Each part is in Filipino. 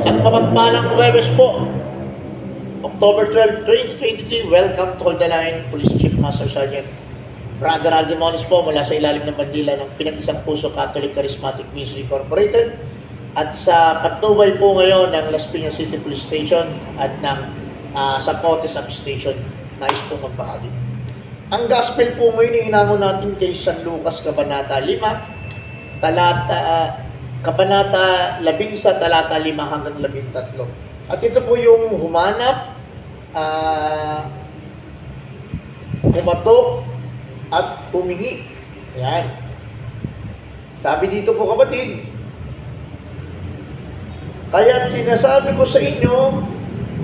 Isang mapagpalang Huwebes po, October 12, 2023. Welcome to Hold the Line, Police Chief Master Sergeant Brother Aldemoniz po mula sa ilalim ng bandila ng Pinag-Isang Puso Catholic Charismatic Ministry Incorporated at sa patnubay po ngayon ng Las Piñas City Police Station at ng Zapote Substation. Nais po magbahagi. Ang gospel po ngayon hinangon natin kay San Lucas, Kabanata 5, Kabanata 11, talata 5 hanggang 13. At ito po yung humanap, kumatok, at humingi. Ayan. Sabi dito po kapatid, kaya't sinasabi ko sa inyo,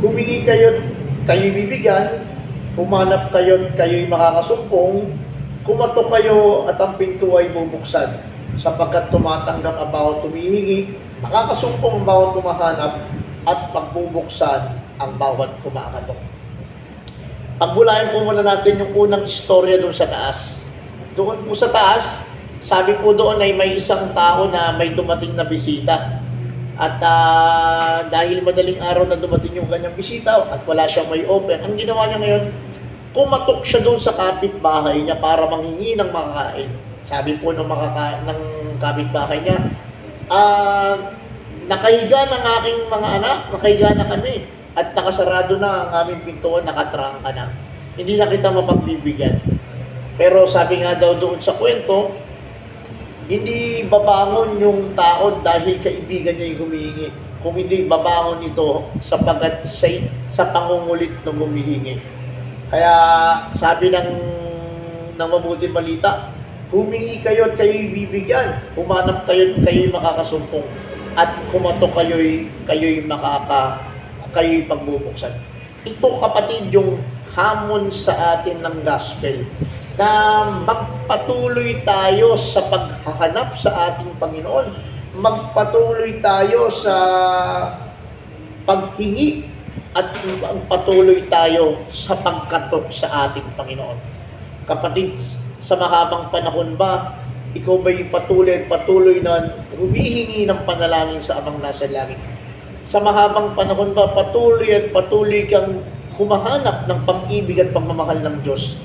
humingi kayo't kayo'y bibigyan, humanap kayo't kayo'y makakasumpong, kumatok kayo at ang pinto ay bubuksan, sapagkat tumatanggap ang bawat tumihingi, makakasumpong ang bawat tumahanap, at pagbubuksan ang bawat kumakatok. Pagbulayan po muna natin yung unang istorya doon sa taas. Doon po sa taas, sabi po doon ay may isang tao na may dumating na bisita. At dahil madaling araw na dumating yung kanyang bisita at wala siyang may open, ang ginawa niya ngayon, kumatok siya doon sa kapitbahay niya para manghingi ng makakain. Sabi po ng kapitbahay niya, nakahiga ng aking mga anak, nakahiga na kami. At nakasarado na ang aming pintuan, nakatrangka na. Hindi na kita mapagbibigyan. Pero sabi nga daw doon sa kwento, hindi babangon yung tao dahil kaibigan niya yung humihingi. Kung hindi babangon ito sapagkat sa pangungulit ng humihingi. Kaya sabi ng mabuting balita, humingi kayo at kayo'y bibigyan. Humanap kayo at kayo'y makakasumpong. At kumatok kayo'y kayo'y pagbubuksan. Ito kapatid yung hamon sa atin ng gospel na magpatuloy tayo sa paghahanap sa ating Panginoon. Magpatuloy tayo sa paghingi at magpatuloy tayo sa pagkatok sa ating Panginoon. Kapatid, sa mahabang panahon ba, ikaw ba'y patuloy na humihingi ng panalangin sa Amang nasa langit? Sa mahabang panahon ba, patuloy kang humahanap ng pag-ibig at pagmamahal ng Diyos?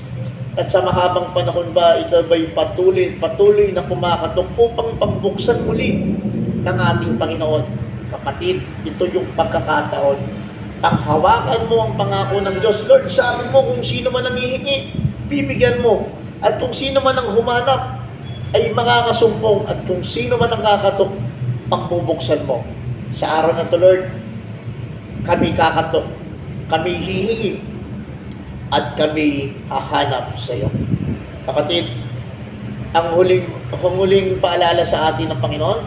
At sa mahabang panahon ba, ikaw ba'y patuloy na kumakatok upang pagbuksan muli ng ating Panginoon? Kapatid, ito yung pagkakataon. Panghawakan mo ang pangako ng Diyos. Lord, sabi mo kung sino man ang hihingi, bibigyan mo. At kung sino man ang humanap, ay makakasumpong. At kung sino man ang kakatok, pagbubuksan mo. Sa araw na ito, Lord, kami kakatok, kami hihingi, at kami hahanap sa iyo. Kapatid, ang huling paalala sa atin ng Panginoon,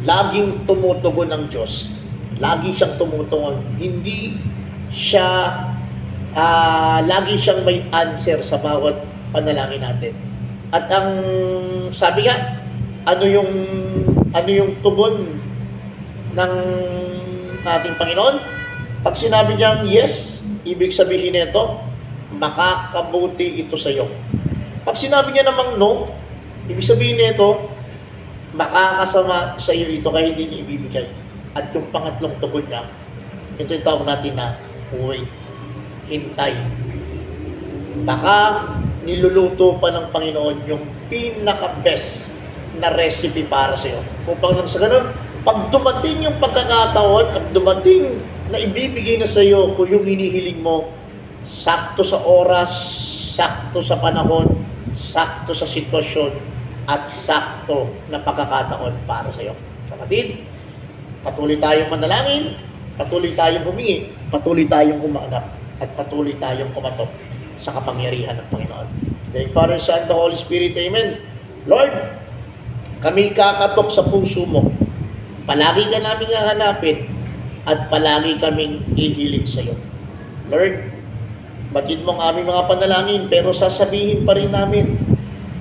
laging tumutugon ng Diyos. Lagi siyang tumutugon. Hindi siya, lagi siyang may answer sa bawat panalangin natin. At ang sabi nga, ano yung tugon ng ating Panginoon? Pag sinabi niyang yes, ibig sabihin nito, makakabuti ito sa iyo. Pag sinabi niya namang no, ibig sabihin nito, makakasama sa iyo ito kaya hindi niya ibibigay. At yung pangatlong tugon niya, ito yung tawag natin na wait, hintay. Baka niluluto pa ng Panginoon yung pinaka-best na recipe para sa iyo. Upang nang sa ganun, pag dumating yung pagkakataon at dumating na ibibigay na sa iyo kung yung hinihiling mo, sakto sa oras, sakto sa panahon, sakto sa sitwasyon, at sakto na pagkakataon para sa iyo. Kapatid, patuloy tayong manalangin, patuloy tayong humingi, patuloy tayong humanap, at patuloy tayong kumatok sa kapangyarihan ng Panginoon. The Father, Son, the Holy Spirit, Amen. Lord, kami kakatok sa puso mo. Palagi ka namin hahanapin at palagi kaming ihiling sa iyo. Lord, batid mo ang aming mga panalangin pero sasabihin pa rin namin,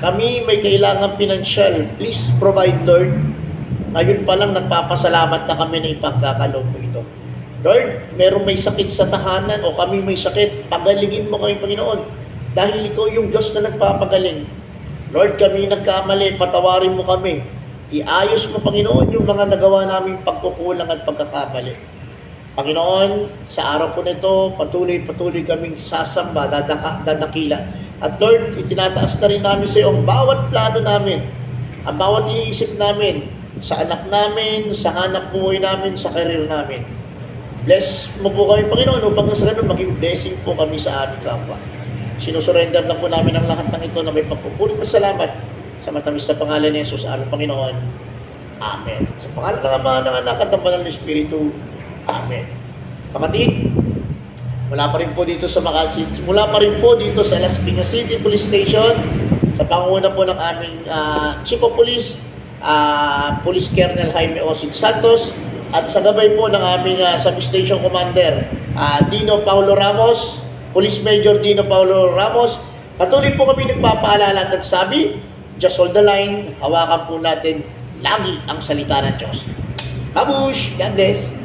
kami may kailangan pinansyal. Please provide, Lord. Ngayon pa lang nagpapasalamat na kami na ipagkakaloob mo ito. Lord, meron may sakit sa tahanan o kami may sakit, pagalingin mo kami, Panginoon. Dahil ikaw yung Diyos na nagpapagaling. Lord, kami nagkamali, patawarin mo kami. Iayos mo, Panginoon, yung mga nagawa naming pagkukulang at pagkakamali. Panginoon, sa araw po nito, patuloy kaming sasamba, dadakila. At Lord, itinataas na rin namin sa iyo ang bawat plano namin, ang bawat iniisip namin, sa anak namin, sa hanap buhay namin, sa career namin. Bless mo po kami, Panginoon, upang sa ganun maging blessing po kami sa aming kapwa. Sinusurrender na po namin ang lahat ng ito na may pagpupulit na salamat sa matamis na pangalan ni Jesus, aming Panginoon. Amen. Sa pangalan ng Ama, ng Anak at ng Banal na Espiritu. Amen. Kapatid, mula pa rin po dito sa Las Piñas City Police Station, sa panguna po ng aming Chief of Police, Police Colonel Jaime Osig Santos, at sa gabay po ng aming Substation Commander, Dino Paulo Ramos, Police Major Dino Paulo Ramos. Patuloy po kami nagpapaalala at nagsabi, just hold the line, hawakan po natin lagi ang salita ng Diyos. Babush! God bless!